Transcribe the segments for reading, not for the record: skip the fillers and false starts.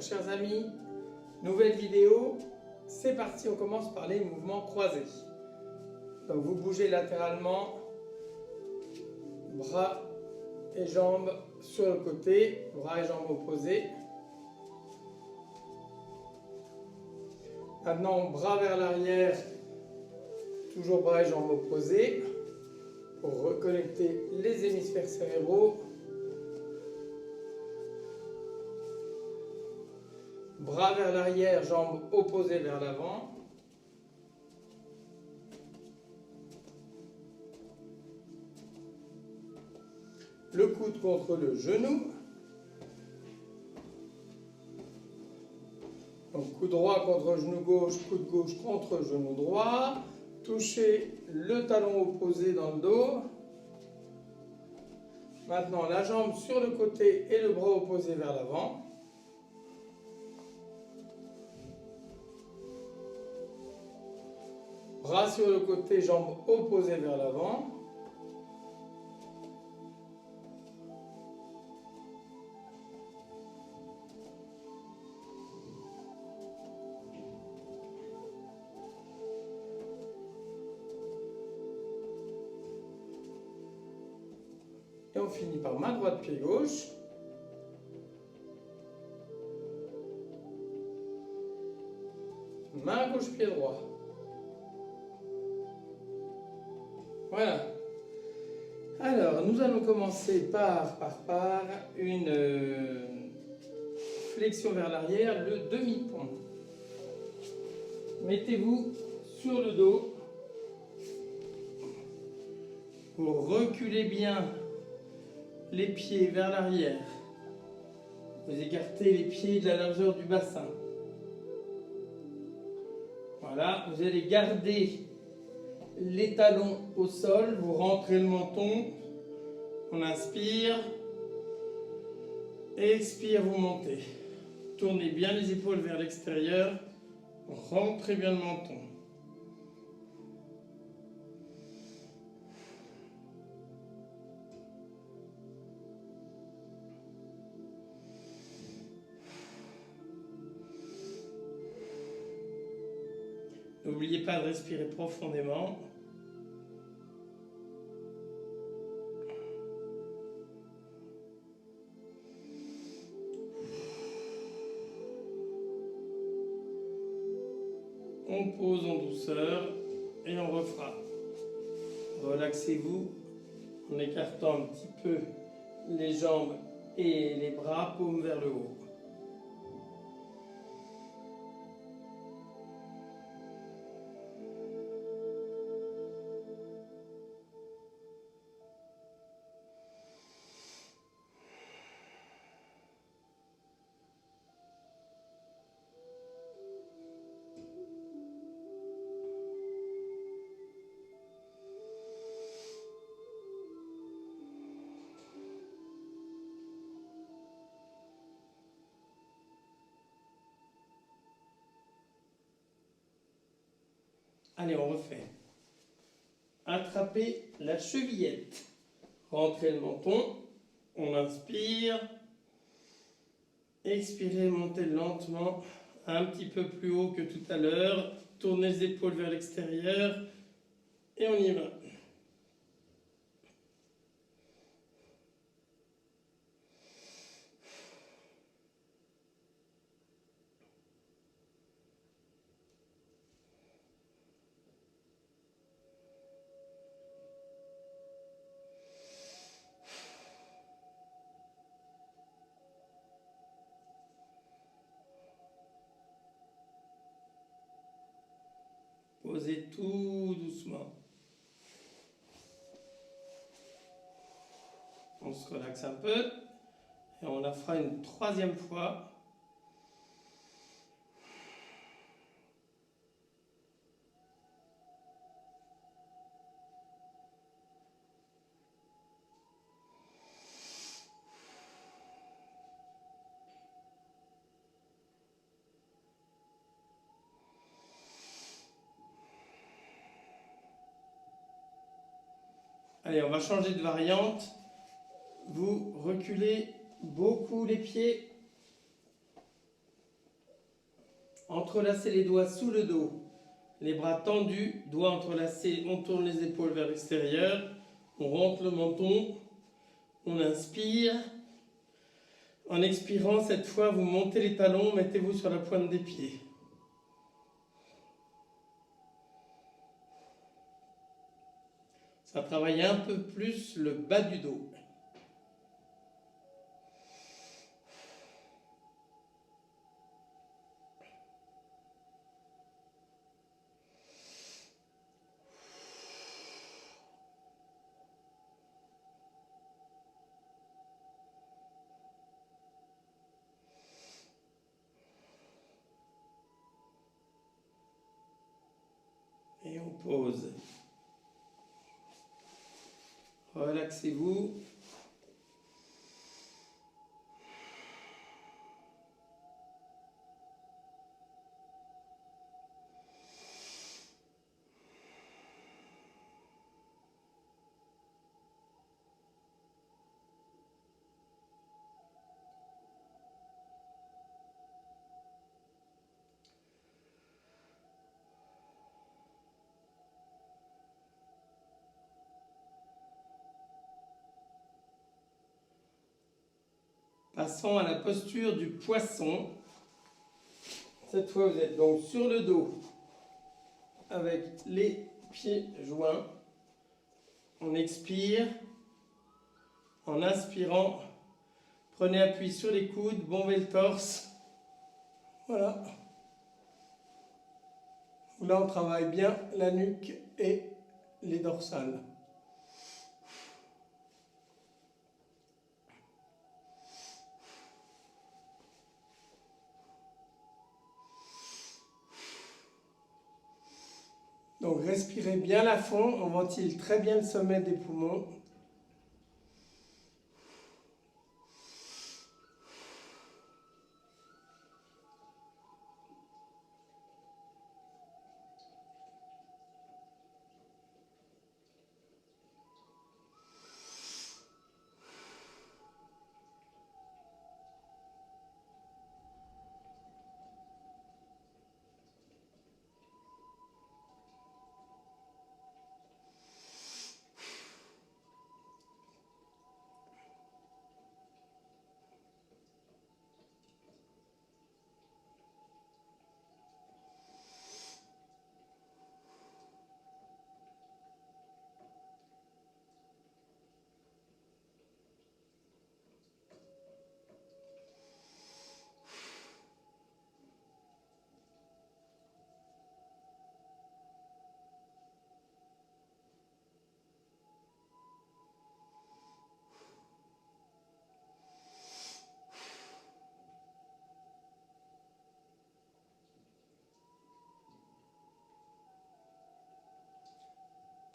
chers amis, nouvelle vidéo, c'est parti, on commence par les mouvements croisés. Donc vous bougez latéralement, bras et jambes sur le côté, bras et jambes opposés. Maintenant, bras vers l'arrière, toujours bras et jambes opposés, pour reconnecter les hémisphères cérébraux. Bras vers l'arrière, jambes opposées vers l'avant. Le coude contre le genou. Donc coude droit contre genou gauche, coude gauche contre genou droit. Touchez le talon opposé dans le dos. Maintenant la jambe sur le côté et le bras opposé vers l'avant. Bras sur le côté, jambes opposées vers l'avant. Et on finit par main droite, pied gauche. Main gauche, pied droit. Voilà. Alors, nous allons commencer par une flexion vers l'arrière, le demi-pont. Mettez-vous sur le dos. Vous reculez bien les pieds vers l'arrière. Vous écartez les pieds de la largeur du bassin. Voilà, vous allez garder les talons au sol, vous rentrez le menton, on inspire, expire, vous montez. Tournez bien les épaules vers l'extérieur, rentrez bien le menton. N'oubliez pas de respirer profondément. On pose en douceur et on refera. Relaxez-vous en écartant un petit peu les jambes et les bras, paumes vers le haut. Allez, on refait. Attrapez la chevillette. Rentrez le menton. On inspire. Expirez, montez lentement. Un petit peu plus haut que tout à l'heure. Tournez les épaules vers l'extérieur. Et on y va. Posez tout doucement. On se relaxe un peu et on la fera une troisième fois. Allez, on va changer de variante. Vous reculez beaucoup les pieds. Entrelacez les doigts sous le dos. Les bras tendus, doigts entrelacés, on tourne les épaules vers l'extérieur. On rentre le menton. On inspire. En expirant, cette fois, vous montez les talons, mettez-vous sur la pointe des pieds. Ça travaille un peu plus le bas du dos. Et on pose. Relaxez-vous. Passons à la posture du poisson. Cette fois, vous êtes donc sur le dos avec les pieds joints. On expire. En inspirant, prenez appui sur les coudes, bombez le torse. Voilà. Là, on travaille bien la nuque et les dorsales. Donc respirez bien à fond, on ventile très bien le sommet des poumons.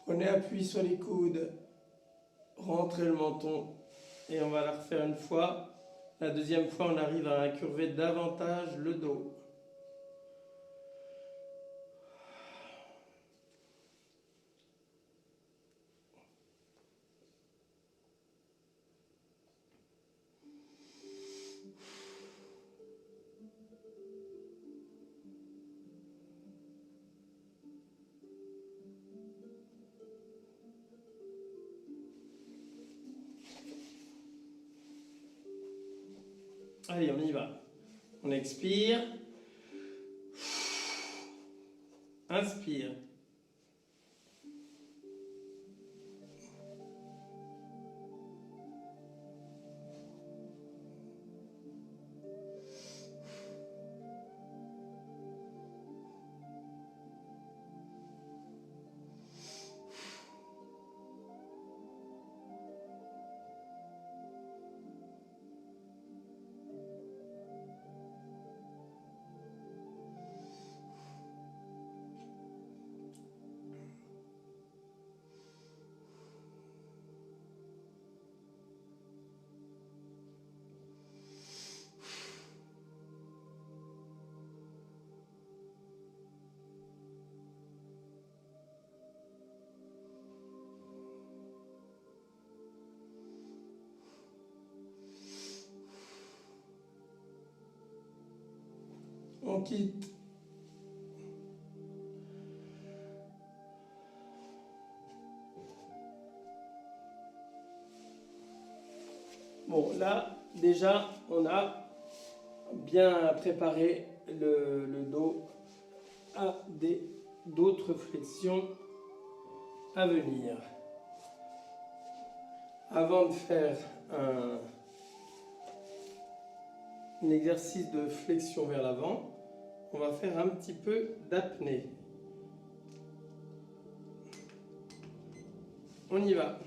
Prenez appui sur les coudes, rentrez le menton et on va la refaire une fois. La deuxième fois, on arrive à incurver davantage le dos. Allez, on y va. On expire. Inspire. On quitte Bon, là, déjà, on a bien préparé le dos à d'autres flexions à venir. Avant de faire un exercice de flexion vers l'avant, on va faire un petit peu d'apnée. On y va.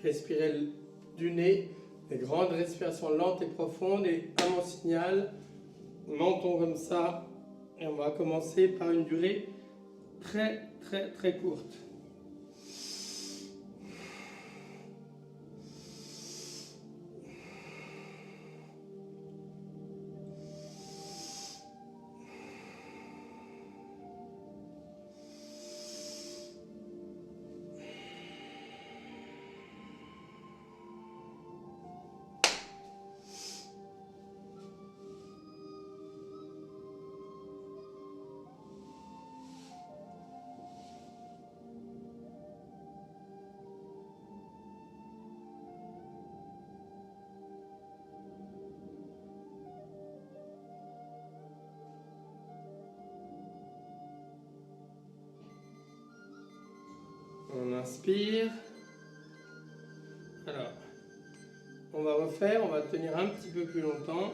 Respirez du nez, des grandes respirations lentes et profondes, et à mon signal, menton comme ça, et on va commencer par une durée très très très courte. On inspire. Alors, on va refaire, on va tenir un petit peu plus longtemps.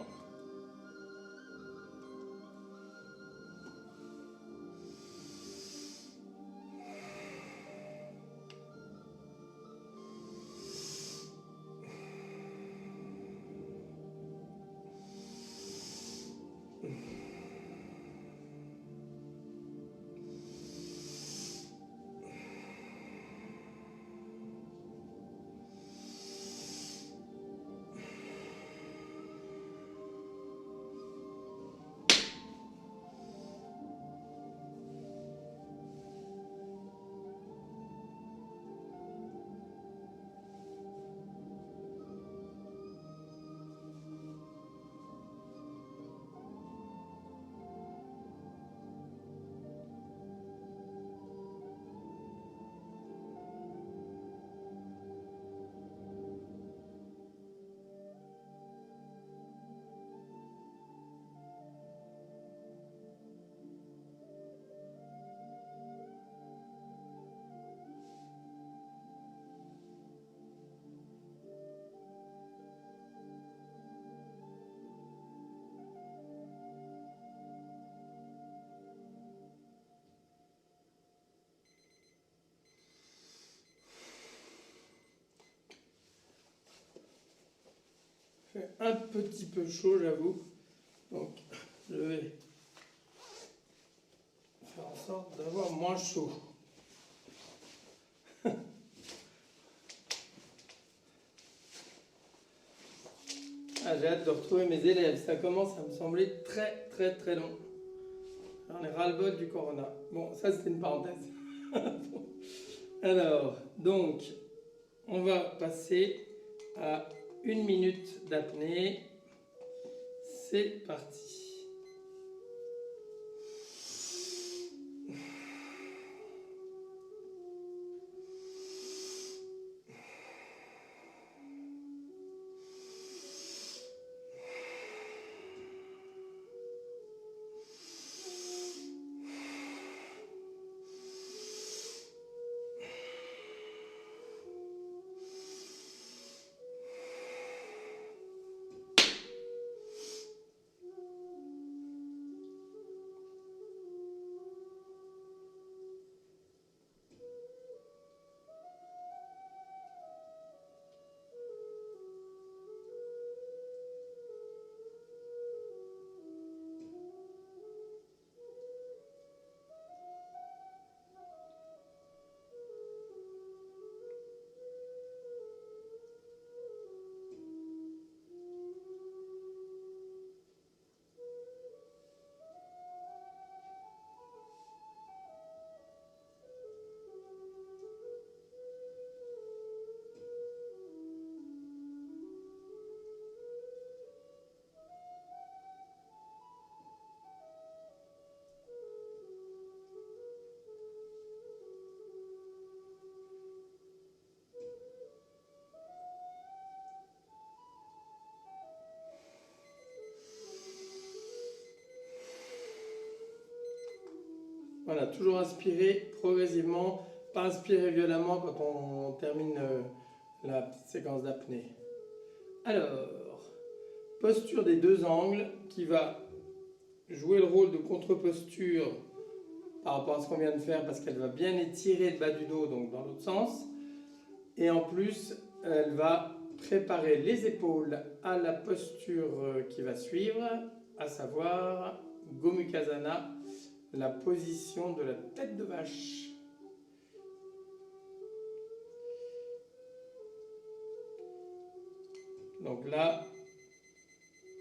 Un petit peu chaud, j'avoue. Donc, je vais faire en sorte d'avoir moins chaud. Ah, j'ai hâte de retrouver mes élèves. Ça commence à me sembler très très très long. J'en ai ras-le-bol du corona. Bon, ça c'était une parenthèse. Alors, donc, on va passer à 1 minute d'apnée. C'est parti. Voilà, toujours inspirer progressivement, pas inspirer violemment quand on termine la petite séquence d'apnée. Alors, posture des deux angles qui va jouer le rôle de contre-posture par rapport à ce qu'on vient de faire parce qu'elle va bien étirer le bas du dos, donc dans l'autre sens. Et en plus, elle va préparer les épaules à la posture qui va suivre, à savoir Gomukhasana, la position de la tête de vache. Donc là,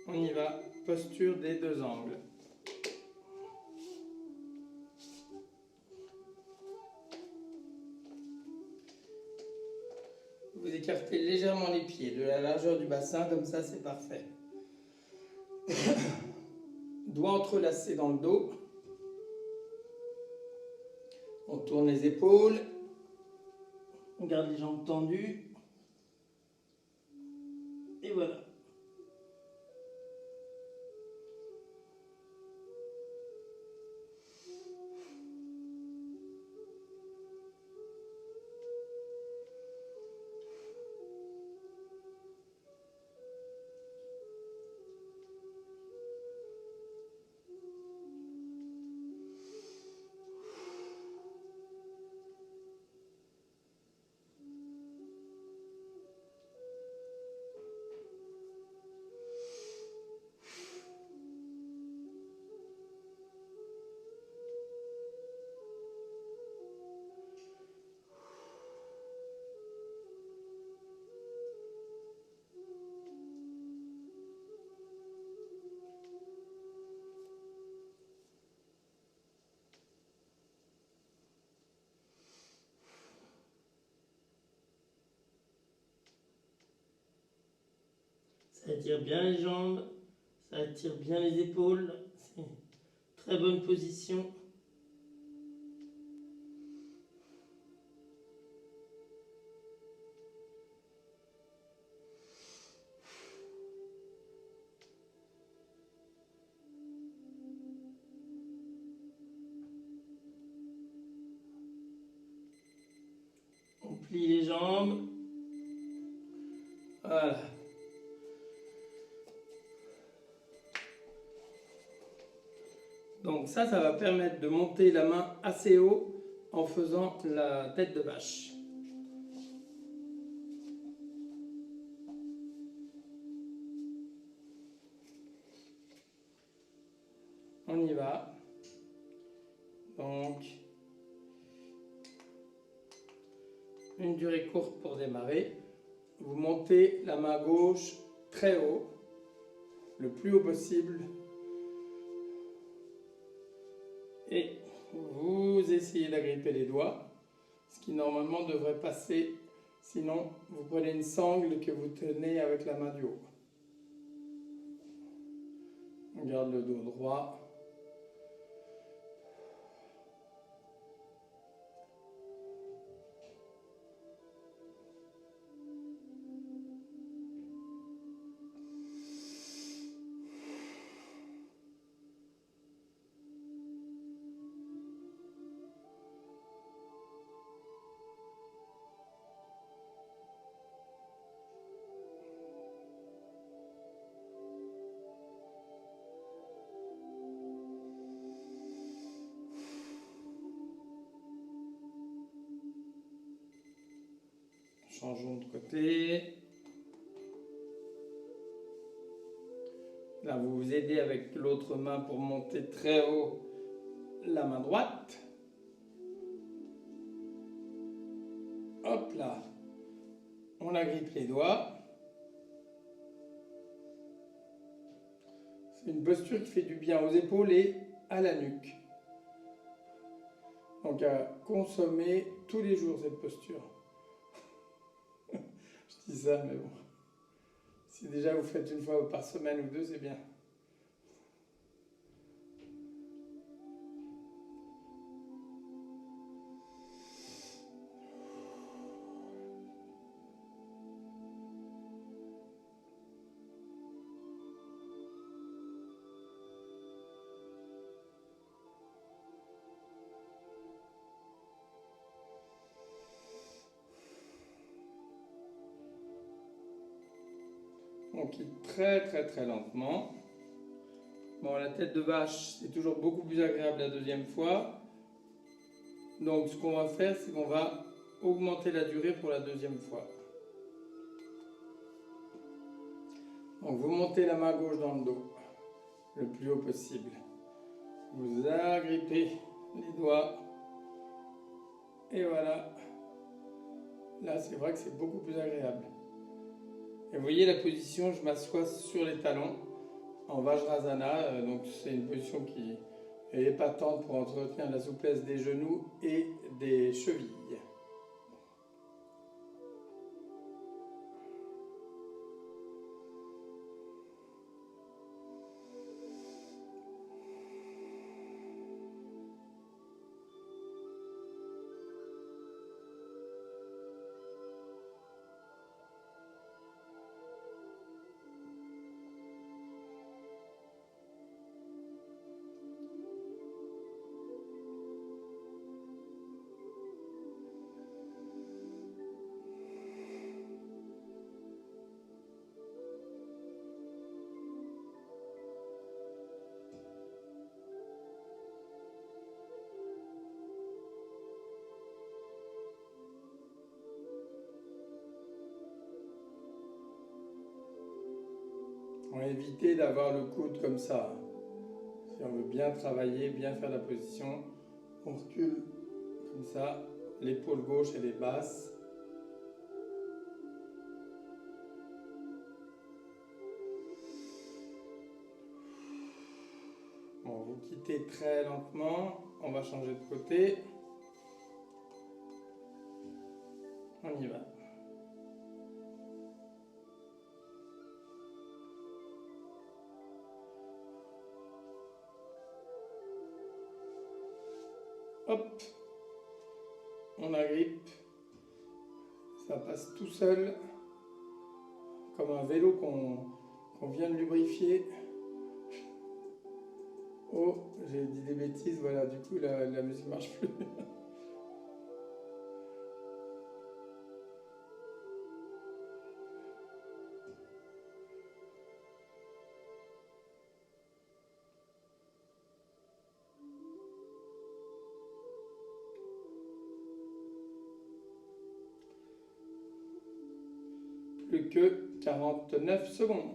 on y va, posture des deux angles. Vous écartez légèrement les pieds de la largeur du bassin, comme ça c'est parfait. Doigts entrelacés dans le dos. On tourne les épaules. On garde les jambes tendues. Et voilà. Ça attire bien les jambes, ça attire bien les épaules. C'est une très bonne position. On plie les jambes. Voilà. Donc ça va permettre de monter la main assez haut en faisant la tête de vache. On y va. Donc, une durée courte pour démarrer. Vous montez la main gauche très haut, le plus haut possible. Et vous essayez d'agripper les doigts, ce qui normalement devrait passer. Sinon, vous prenez une sangle que vous tenez avec la main du haut. On garde le dos droit. Changeons de côté. Là, vous vous aidez avec l'autre main pour monter très haut la main droite. Hop là. On agrippe les doigts. C'est une posture qui fait du bien aux épaules et à la nuque. Donc à consommer tous les jours cette posture. Je dis ça, mais bon. Si déjà vous faites une fois par semaine ou deux, c'est bien. On quitte très très très lentement. Bon, la tête de vache, c'est toujours beaucoup plus agréable la deuxième fois. Donc ce qu'on va faire, c'est qu'on va augmenter la durée pour la deuxième fois. Donc vous montez la main gauche dans le dos, le plus haut possible. Vous agrippez les doigts. Et voilà. Là, c'est vrai que c'est beaucoup plus agréable. Et vous voyez la position, je m'assois sur les talons en Vajrasana. Donc c'est une position qui est épatante pour entretenir la souplesse des genoux et des chevilles. On va éviter d'avoir le coude comme ça. Si on veut bien travailler, bien faire la position, on recule comme ça, l'épaule gauche elle est basse. Bon, vous quittez très lentement, on va changer de côté. On y va. Hop, on agrippe, ça passe tout seul, comme un vélo qu'on vient de lubrifier. Oh, j'ai dit des bêtises, voilà, du coup la musique marche plus. Plus que 49 secondes.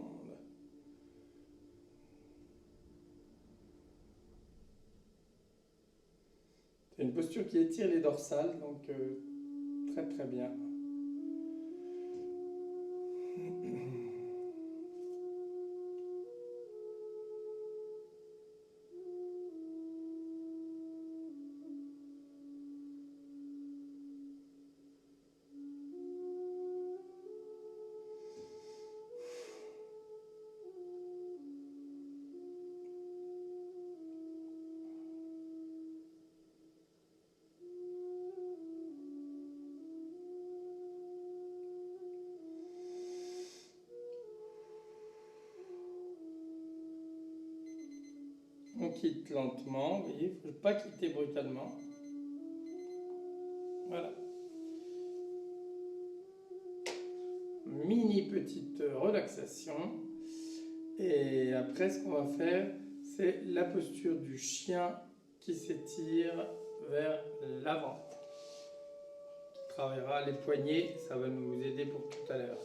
C'est une posture qui étire les dorsales, donc très très bien. On quitte lentement, vous voyez, il ne faut pas quitter brutalement. Voilà. Mini petite relaxation. Et après, ce qu'on va faire, c'est la posture du chien qui s'étire vers l'avant. Qui travaillera les poignets, ça va nous aider pour tout à l'heure.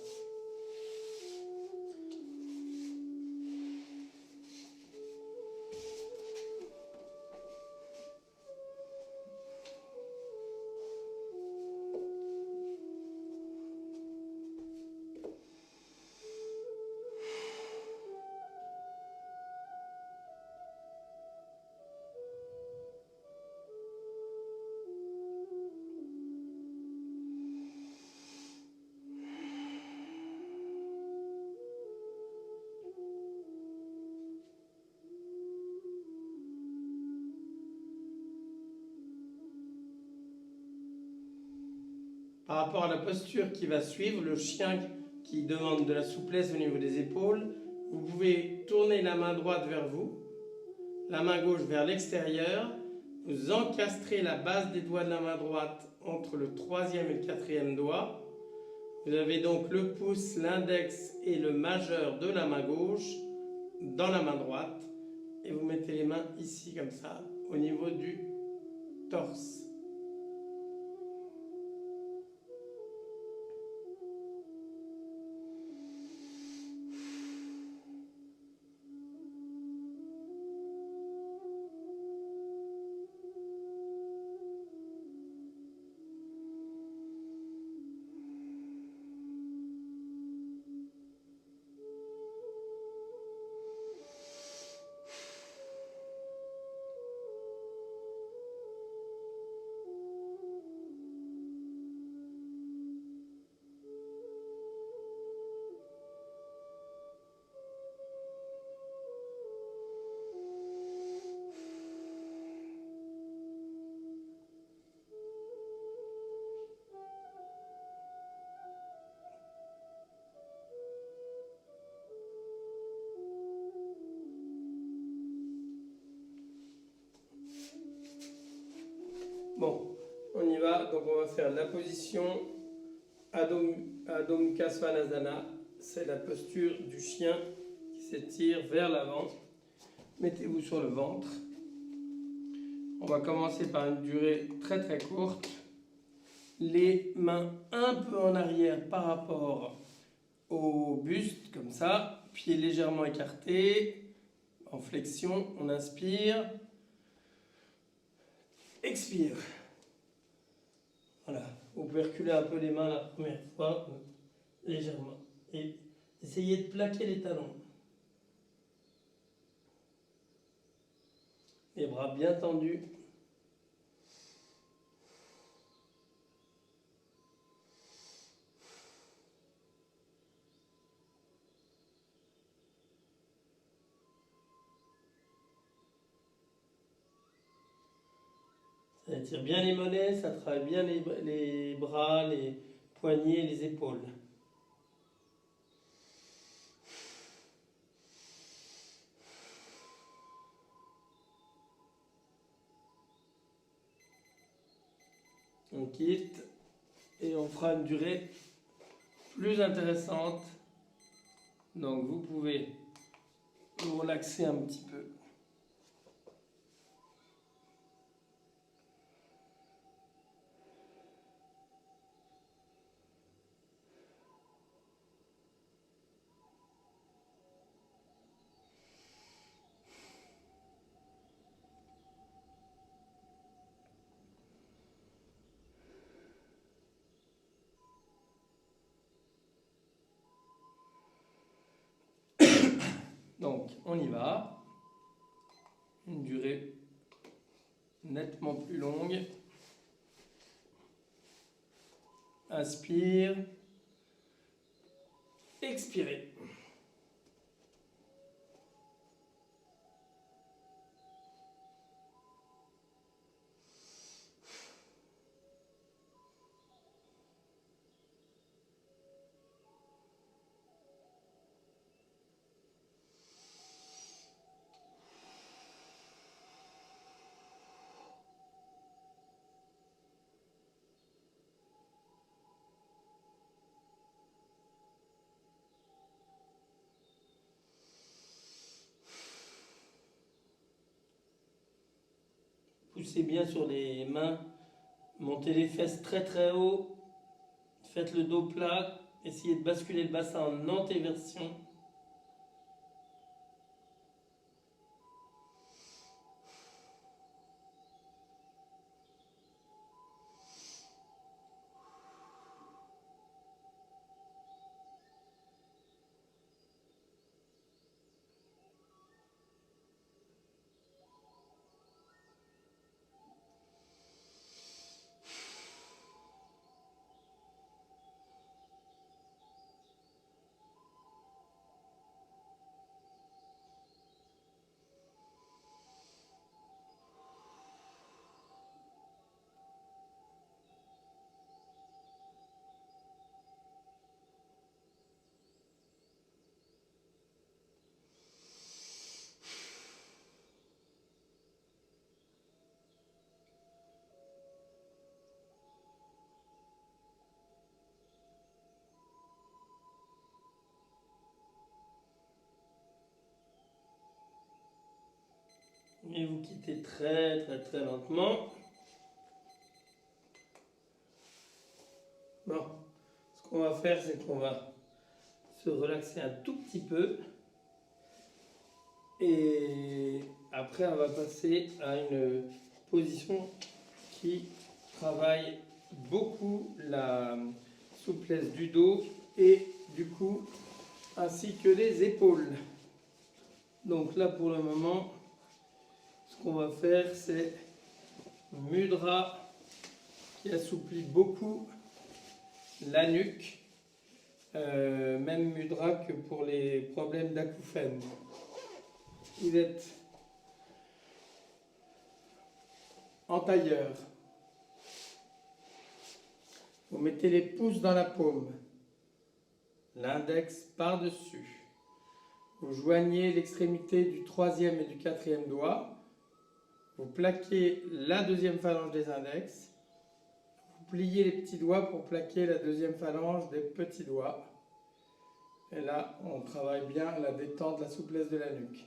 Par rapport à la posture qui va suivre, le chien qui demande de la souplesse au niveau des épaules, vous pouvez tourner la main droite vers vous, la main gauche vers l'extérieur, vous encastrez la base des doigts de la main droite entre le troisième et le quatrième doigt, Vous avez donc le pouce, l'index et le majeur de la main gauche dans la main droite. Et vous mettez les mains ici comme ça, au niveau du torse. Bon, on y va. Donc on va faire la position Adho Mukha Svanasana. C'est la posture du chien qui s'étire vers l'avant. Mettez-vous sur le ventre. On va commencer par une durée très très courte. Les mains un peu en arrière par rapport au buste, comme ça. Pieds légèrement écartés. En flexion, on inspire. Expire. Voilà. Vous pouvez reculer un peu les mains la première fois, légèrement. Et essayez de plaquer les talons. Les bras bien tendus. Ça étire bien les mollets, ça travaille bien les bras, les poignets, les épaules. On quitte et on fera une durée plus intéressante. Donc vous pouvez vous relaxer un petit peu. Donc on y va. Une durée nettement plus longue. Inspire. Expirez. Poussez bien sur les mains. Montez les fesses très très haut. Faites le dos plat. Essayez de basculer le bassin en antéversion. Et vous quittez très très très lentement. Bon, ce qu'on va faire, c'est qu'on va se relaxer un tout petit peu. Et après, on va passer à une position qui travaille beaucoup la souplesse du dos et du cou, ainsi que les épaules. Donc là, pour le moment, ce qu'on va faire, c'est mudra qui assouplit beaucoup la nuque, même mudra que pour les problèmes d'acouphènes. Vous êtes en tailleur. Vous mettez les pouces dans la paume, l'index par-dessus. Vous joignez l'extrémité du troisième et du quatrième doigt. Vous plaquez la deuxième phalange des index. Vous pliez les petits doigts pour plaquer la deuxième phalange des petits doigts. Et là, on travaille bien la détente, la souplesse de la nuque.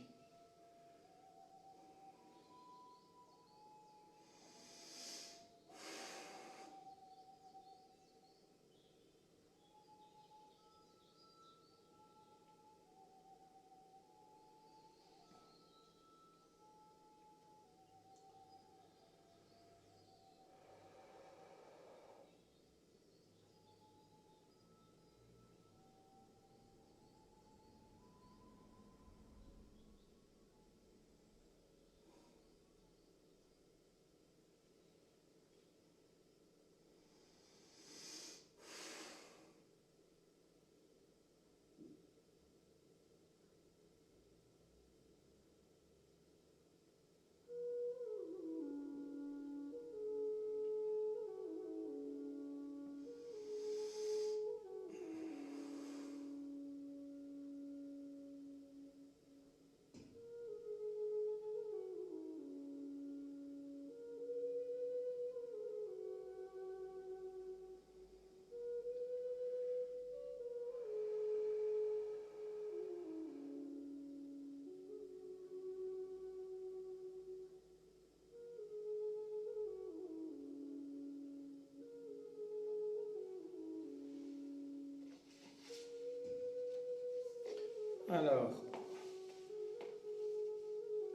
Alors,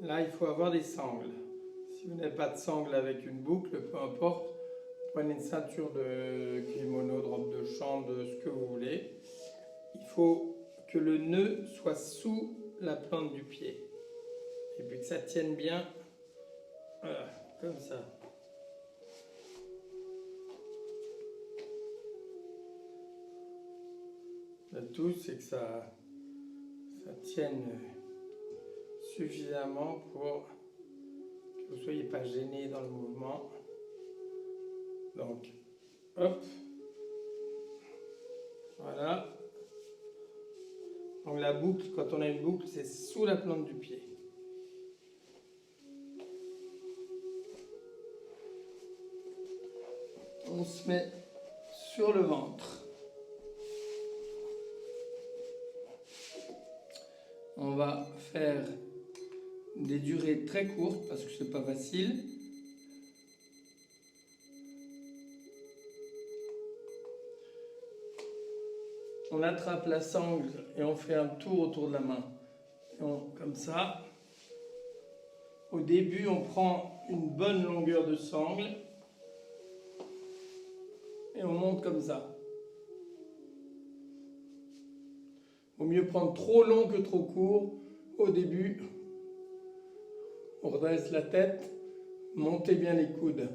là, il faut avoir des sangles. Si vous n'avez pas de sangle avec une boucle, peu importe, prenez une ceinture de kimono, de robe de chambre, de ce que vous voulez. Il faut que le nœud soit sous la plante du pied. Et puis que ça tienne bien, voilà, comme ça. Le tout, c'est que ça tienne suffisamment pour que vous ne soyez pas gêné dans le mouvement. Donc, hop, voilà. Donc la boucle, quand on a une boucle, c'est sous la plante du pied. On se met sur le ventre. On va faire des durées très courtes parce que c'est pas facile. On attrape la sangle et on fait un tour autour de la main. Comme ça. Au début, on prend une bonne longueur de sangle et on monte comme ça. Vaut mieux prendre trop long que trop court. Au début, on redresse la tête, montez bien les coudes.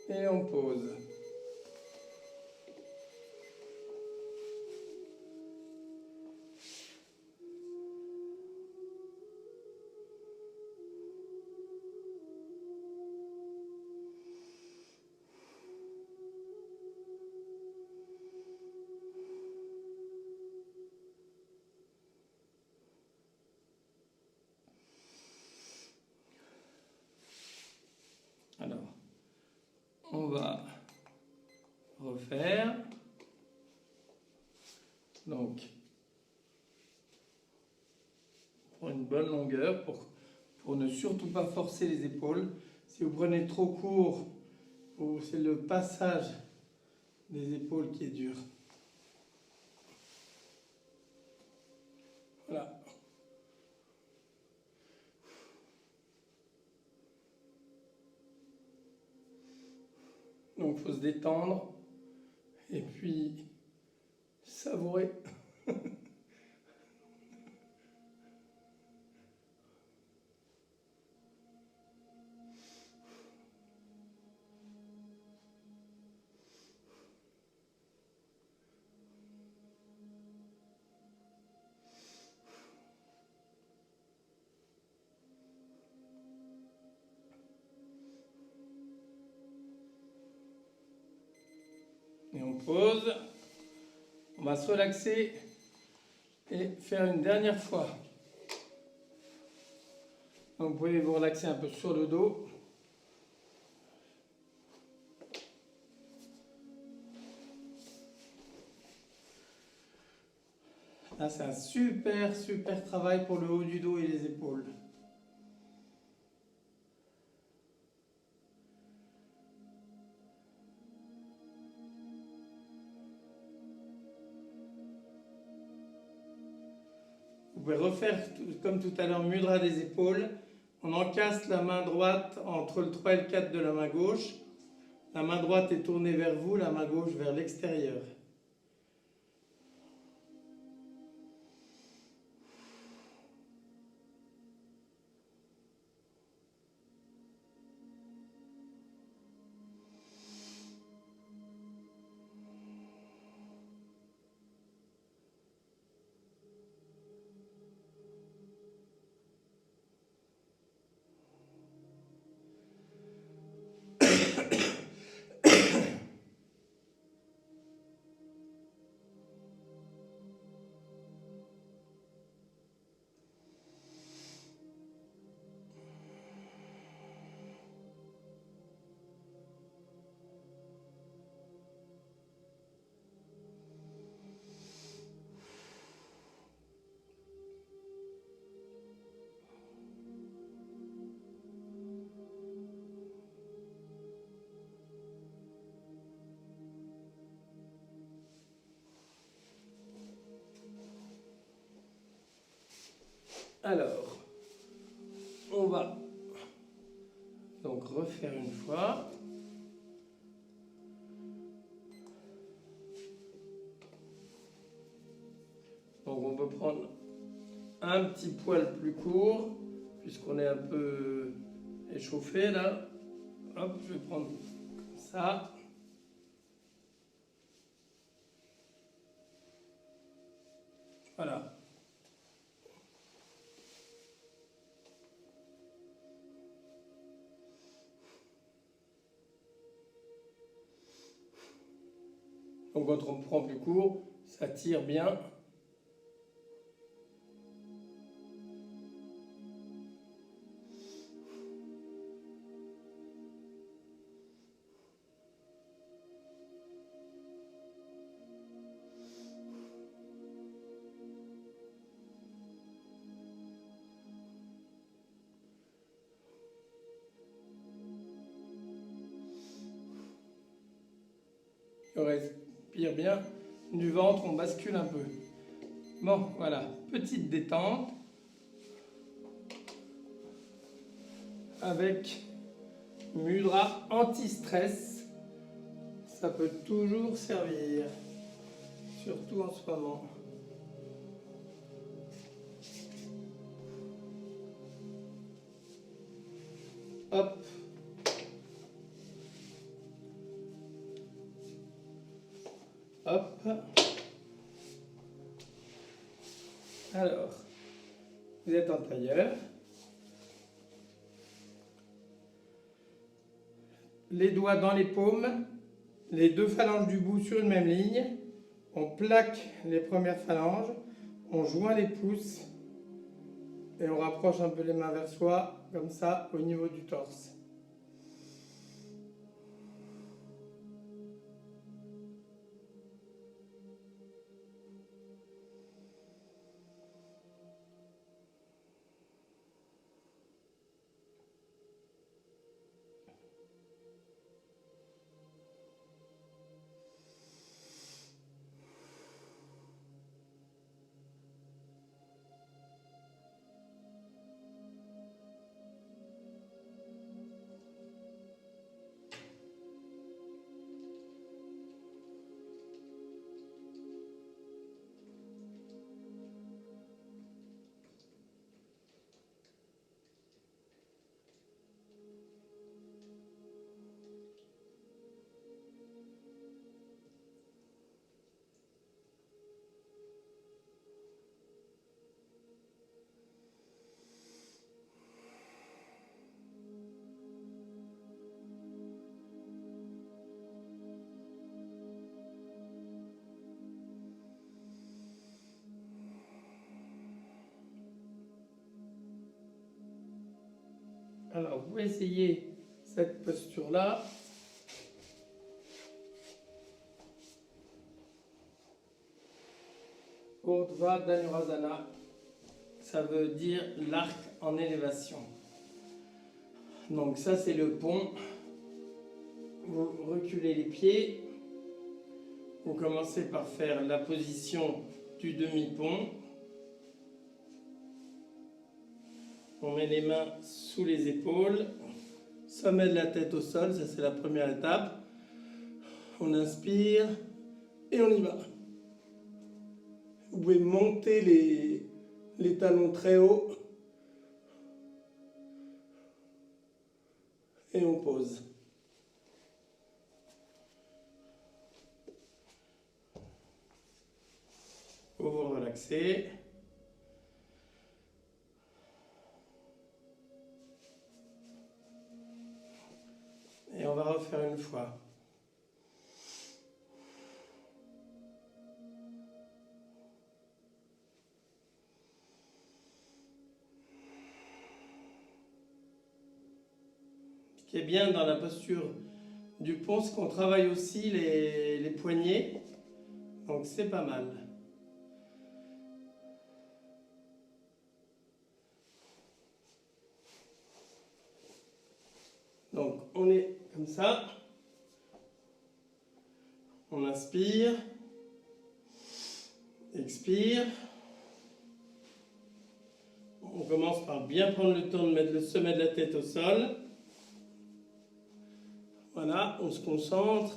Et on pose. va refaire. Donc, pour une bonne longueur, pour ne surtout pas forcer les épaules. Si vous prenez trop court, c'est le passage des épaules qui est dur. Voilà. Donc il faut se détendre et puis savourer. Et on pose. On va se relaxer et faire une dernière fois. Donc vous pouvez vous relaxer un peu sur le dos. Là, c'est un super travail pour le haut du dos et les épaules. Vous pouvez refaire comme tout à l'heure, mudra des épaules. On encasse la main droite entre le 3 et le 4 de la main gauche. La main droite est tournée vers vous, la main gauche vers l'extérieur. Alors, on va donc refaire une fois. Donc on peut prendre un petit poil plus court, puisqu'on est un peu échauffé là. Hop, je vais prendre comme ça. Voilà. Donc quand on prend plus court, ça tire bien. On respire bien. Du ventre, on bascule un peu. Bon, voilà, petite détente. Avec mudra anti-stress. Ça peut toujours servir, surtout en ce moment. Hop. Hop. Alors, vous êtes en tailleur. Les doigts dans les paumes, les deux phalanges du bout sur une même ligne. On plaque les premières phalanges, on joint les pouces et on rapproche un peu les mains vers soi, comme ça, au niveau du torse. Alors, vous essayez cette posture-là. Urdhva Dhanurasana, ça veut dire l'arc en élévation. Donc ça c'est le pont. Vous reculez les pieds. Vous commencez par faire la position du demi-pont. On met les mains sous les épaules. Sommet de la tête au sol, ça c'est la première étape. On inspire et on y va. Vous pouvez monter les talons très haut. Et on pose. Vous vous relaxez. Et on va refaire une fois. Ce qui est bien dans la posture du pont, c'est qu'on travaille aussi les poignets. Donc c'est pas mal. Donc on est comme ça. On inspire. Expire. On commence par bien prendre le temps de mettre le sommet de la tête au sol. Voilà, on se concentre.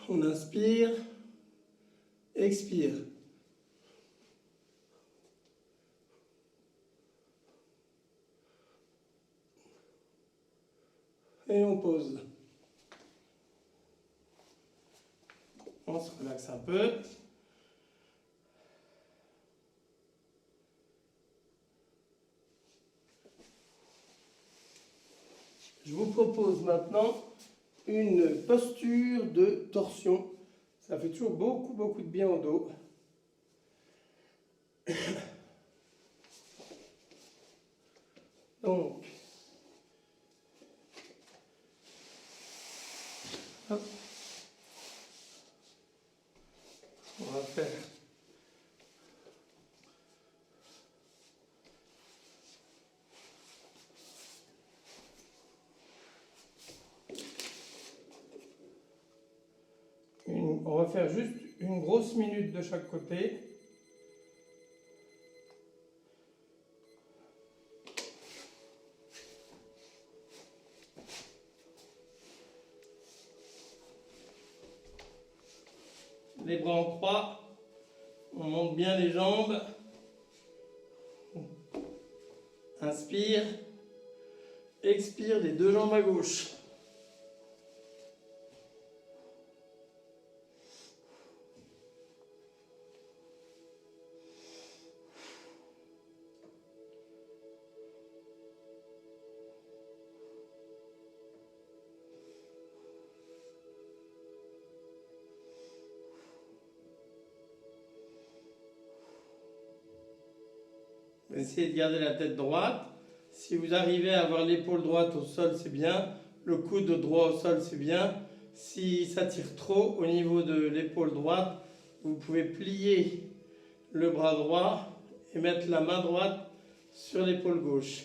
On inspire. Expire. Et on pose. On se relaxe un peu. Je vous propose maintenant une posture de torsion. Ça fait toujours beaucoup de bien au dos. Donc, hop. On va faire on va faire juste une grosse minute de chaque côté. Les bras en croix, on monte bien les jambes. Inspire, expire les deux jambes à gauche. Essayez de garder la tête droite. Si vous arrivez à avoir l'épaule droite au sol, c'est bien. Le coude droit au sol, c'est bien. Si ça tire trop au niveau de l'épaule droite, vous pouvez plier le bras droit et mettre la main droite sur l'épaule gauche.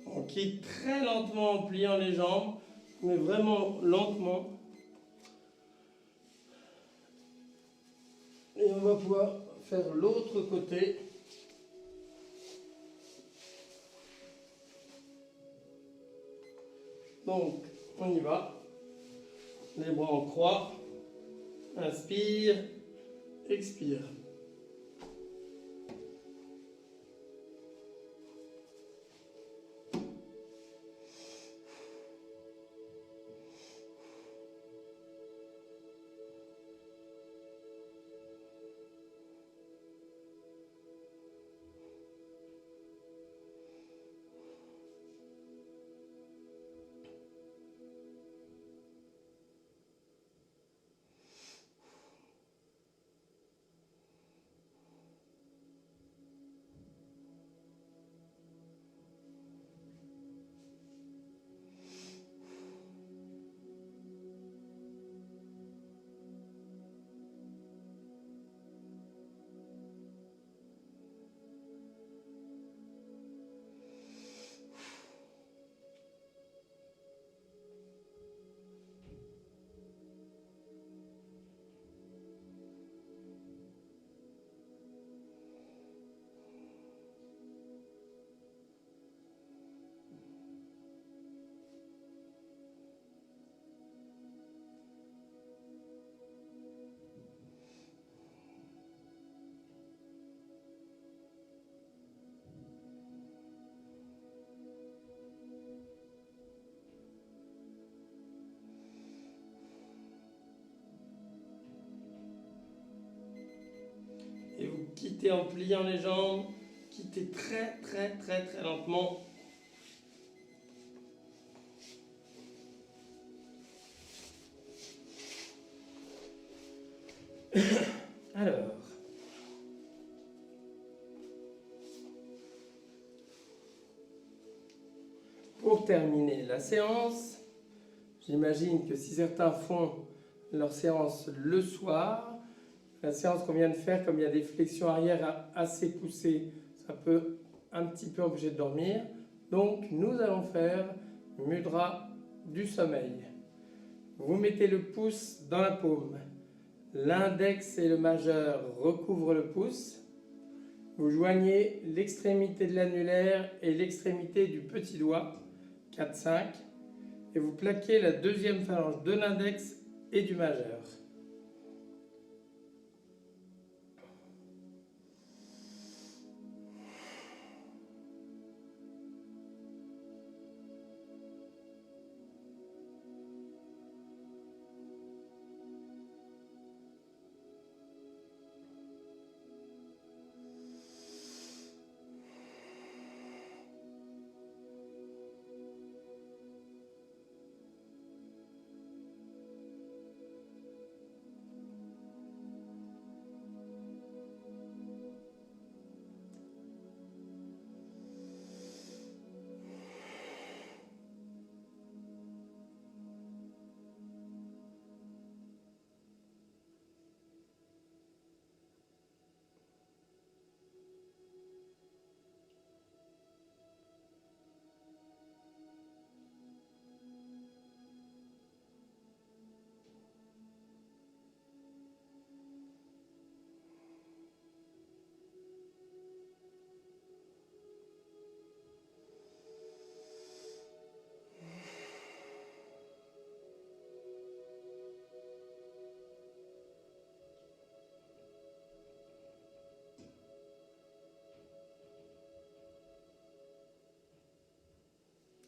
On quitte très lentement en pliant les jambes, mais vraiment lentement. Et on va pouvoir faire l'autre côté. Donc, on y va. Les bras en croix. Inspire, expire. quittez en pliant les jambes, quittez très très très très lentement. Alors, pour terminer la séance, j'imagine que si certains font leur séance le soir, la séance qu'on vient de faire, comme il y a des flexions arrière assez poussées, ça peut un petit peu empêcher de dormir. Donc nous allons faire mudra du sommeil. Vous mettez le pouce dans la paume. L'index et le majeur recouvrent le pouce. Vous joignez l'extrémité de l'annulaire et l'extrémité du petit doigt, 4-5, et vous plaquez la deuxième phalange de l'index et du majeur.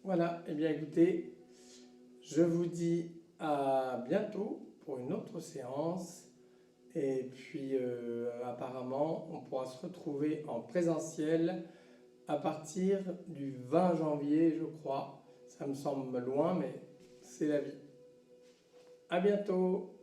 Voilà, et bien écoutez, je vous dis à bientôt pour une autre séance. Et puis apparemment, on pourra se retrouver en présentiel à partir du 20 janvier, je crois. Ça me semble loin, mais c'est la vie. À bientôt!